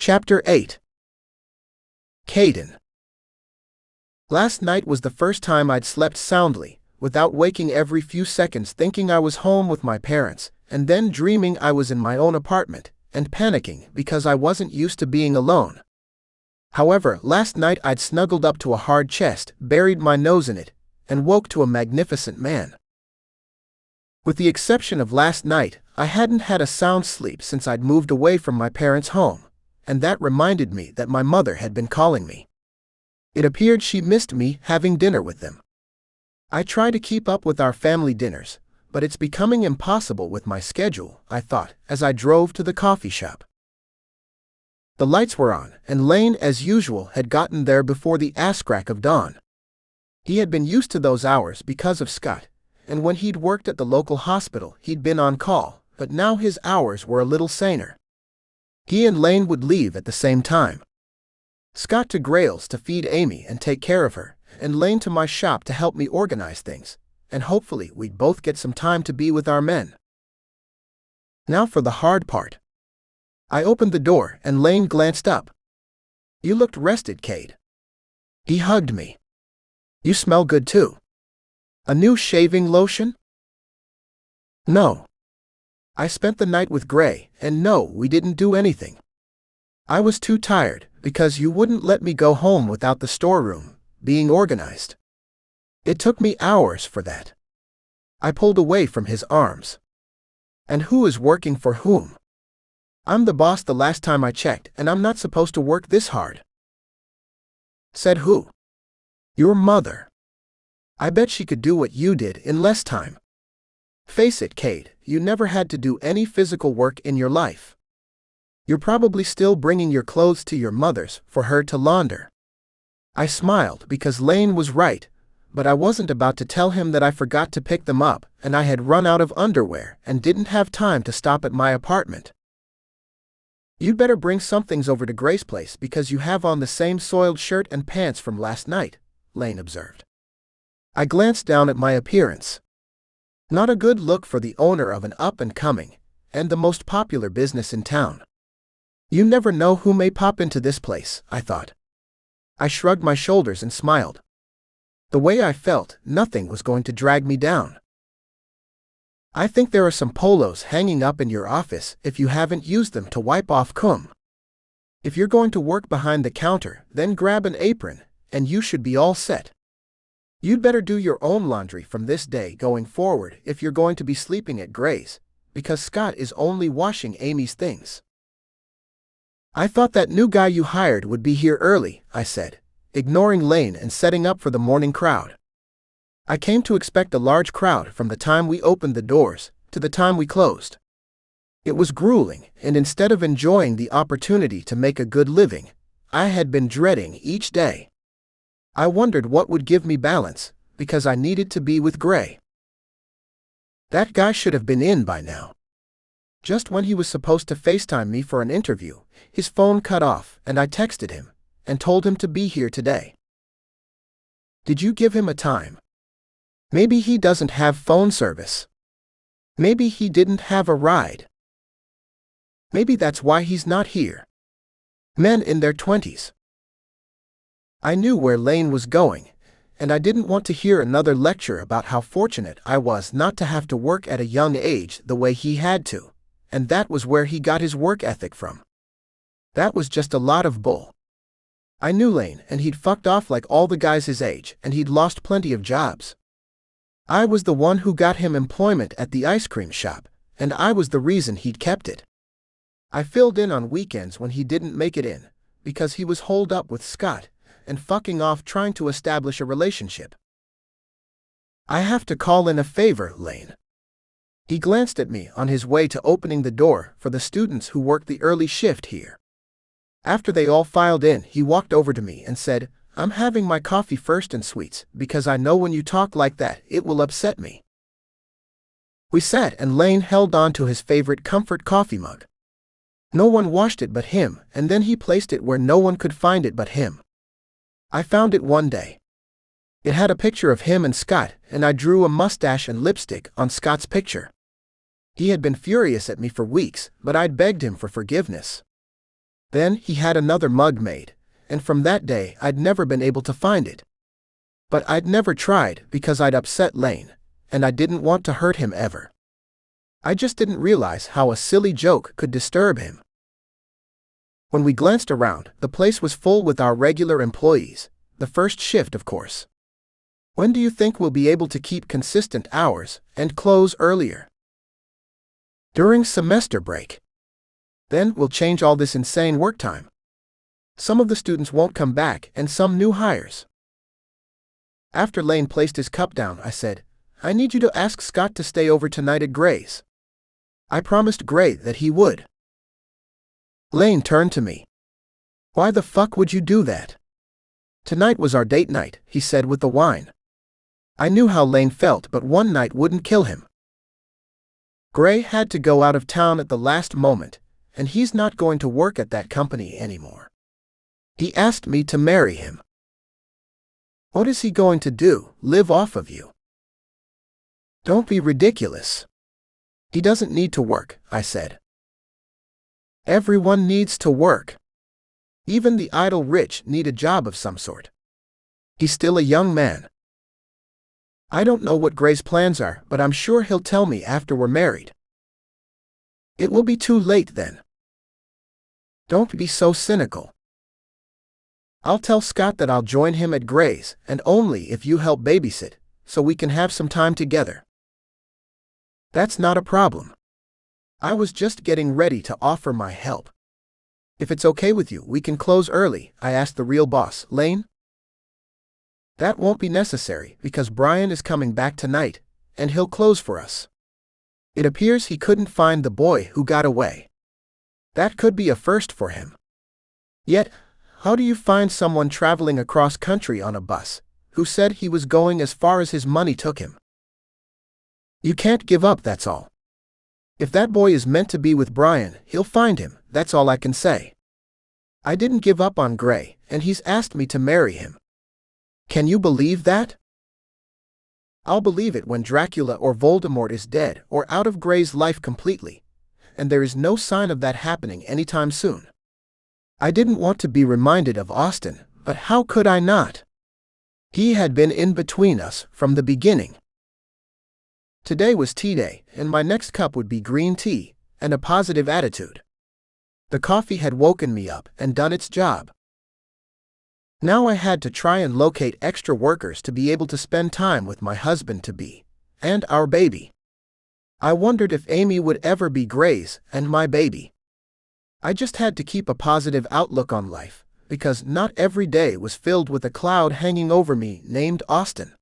Chapter 8. Caden. Last night was the first time I'd slept soundly, without waking every few seconds thinking I was home with my parents, and then dreaming I was in my own apartment, and panicking because I wasn't used to being alone. However, last night I'd snuggled up to a hard chest, buried my nose in it, and woke to a magnificent man. With the exception of last night, I hadn't had a sound sleep since I'd moved away from my parents' home, and that reminded me that my mother had been calling me. It appeared she missed me having dinner with them. I try to keep up with our family dinners, but it's becoming impossible with my schedule, I thought, as I drove to the coffee shop. The lights were on, and Lane, as usual, had gotten there before the ass-crack of dawn. He had been used to those hours because of Scott, and when he'd worked at the local hospital he'd been on call, but now his hours were a little saner. He and Lane would leave at the same time. Scott to Grayle's to feed Amy and take care of her, and Lane to my shop to help me organize things, and hopefully we'd both get some time to be with our men. Now for the hard part. I opened the door and Lane glanced up. "You looked rested, Cade." He hugged me. "You smell good too. A new shaving lotion?" "No. I spent the night with Gray, and no, we didn't do anything. I was too tired, because you wouldn't let me go home without the storeroom being organized. It took me hours for that." I pulled away from his arms. "And who is working for whom? I'm the boss the last time I checked, and I'm not supposed to work this hard." "Said who?" "Your mother. I bet she could do what you did in less time. Face it, Cade, you never had to do any physical work in your life. You're probably still bringing your clothes to your mother's for her to launder." I smiled because Lane was right, but I wasn't about to tell him that I forgot to pick them up and I had run out of underwear and didn't have time to stop at my apartment. "You'd better bring some things over to Gray's place because you have on the same soiled shirt and pants from last night," Lane observed. I glanced down at my appearance. Not a good look for the owner of an up-and-coming, and the most popular business in town. You never know who may pop into this place, I thought. I shrugged my shoulders and smiled. The way I felt, nothing was going to drag me down. "I think there are some polos hanging up in your office if you haven't used them to wipe off cum. If you're going to work behind the counter, then grab an apron, and you should be all set. You'd better do your own laundry from this day going forward if you're going to be sleeping at Gray's, because Scott is only washing Amy's things." "I thought that new guy you hired would be here early," I said, ignoring Lane and setting up for the morning crowd. I came to expect a large crowd from the time we opened the doors to the time we closed. It was grueling, and instead of enjoying the opportunity to make a good living, I had been dreading each day. I wondered what would give me balance, because I needed to be with Gray. That guy should have been in by now. Just when he was supposed to FaceTime me for an interview, his phone cut off and I texted him and told him to be here today. "Did you give him a time? Maybe he doesn't have phone service. Maybe he didn't have a ride. Maybe that's why he's not here." Men in their 20s. I knew where Lane was going, and I didn't want to hear another lecture about how fortunate I was not to have to work at a young age the way he had to, and that was where he got his work ethic from. That was just a lot of bull. I knew Lane, and he'd fucked off like all the guys his age, and he'd lost plenty of jobs. I was the one who got him employment at the ice cream shop, and I was the reason he'd kept it. I filled in on weekends when he didn't make it in, because he was holed up with Scott and fucking off trying to establish a relationship. "I have to call in a favor, Lane." He glanced at me on his way to opening the door for the students who work the early shift here. After they all filed in, he walked over to me and said, "I'm having my coffee first and sweets, because I know when you talk like that, it will upset me." We sat and Lane held on to his favorite comfort coffee mug. No one washed it but him, and then he placed it where no one could find it but him. I found it one day. It had a picture of him and Scott, and I drew a mustache and lipstick on Scott's picture. He had been furious at me for weeks, but I'd begged him for forgiveness. Then he had another mug made, and from that day I'd never been able to find it. But I'd never tried because I'd upset Lane, and I didn't want to hurt him ever. I just didn't realize how a silly joke could disturb him. When we glanced around, the place was full with our regular employees, the first shift of course. When do you think we'll be able to keep consistent hours and close earlier? During semester break. Then we'll change all this insane work time. Some of the students won't come back and some new hires. After Lane placed his cup down, I said, I need you to ask Scott to stay over tonight at Gray's. I promised Gray that he would. Lane turned to me. Why the fuck would you do that? Tonight was our date night, he said with the whine. I knew how Lane felt, but one night wouldn't kill him. Gray had to go out of town at the last moment, and he's not going to work at that company anymore. He asked me to marry him. What is he going to do, live off of you? Don't be ridiculous. He doesn't need to work, I said. Everyone needs to work. Even the idle rich need a job of some sort. He's still a young man. I don't know what Gray's plans are, but I'm sure he'll tell me after we're married. It will be too late then. Don't be so cynical. I'll tell Scott that I'll join him at Gray's, and only if you help babysit, so we can have some time together. That's not a problem. I was just getting ready to offer my help. If it's okay with you, we can close early, I asked the real boss, Lane. That won't be necessary because Brian is coming back tonight, and he'll close for us. It appears he couldn't find the boy who got away. That could be a first for him. Yet, how do you find someone traveling across country on a bus, who said he was going as far as his money took him? You can't give up, that's all. If that boy is meant to be with Brian, he'll find him, that's all I can say. I didn't give up on Gray, and he's asked me to marry him. Can you believe that? I'll believe it when Dracula or Voldemort is dead or out of Gray's life completely, and there is no sign of that happening anytime soon. I didn't want to be reminded of Austin, but how could I not? He had been in between us from the beginning. Today was tea day, and my next cup would be green tea and a positive attitude. The coffee had woken me up and done its job. Now I had to try and locate extra workers to be able to spend time with my husband-to-be and our baby. I wondered if Amy would ever be Gray's and my baby. I just had to keep a positive outlook on life, because not every day was filled with a cloud hanging over me named Austin.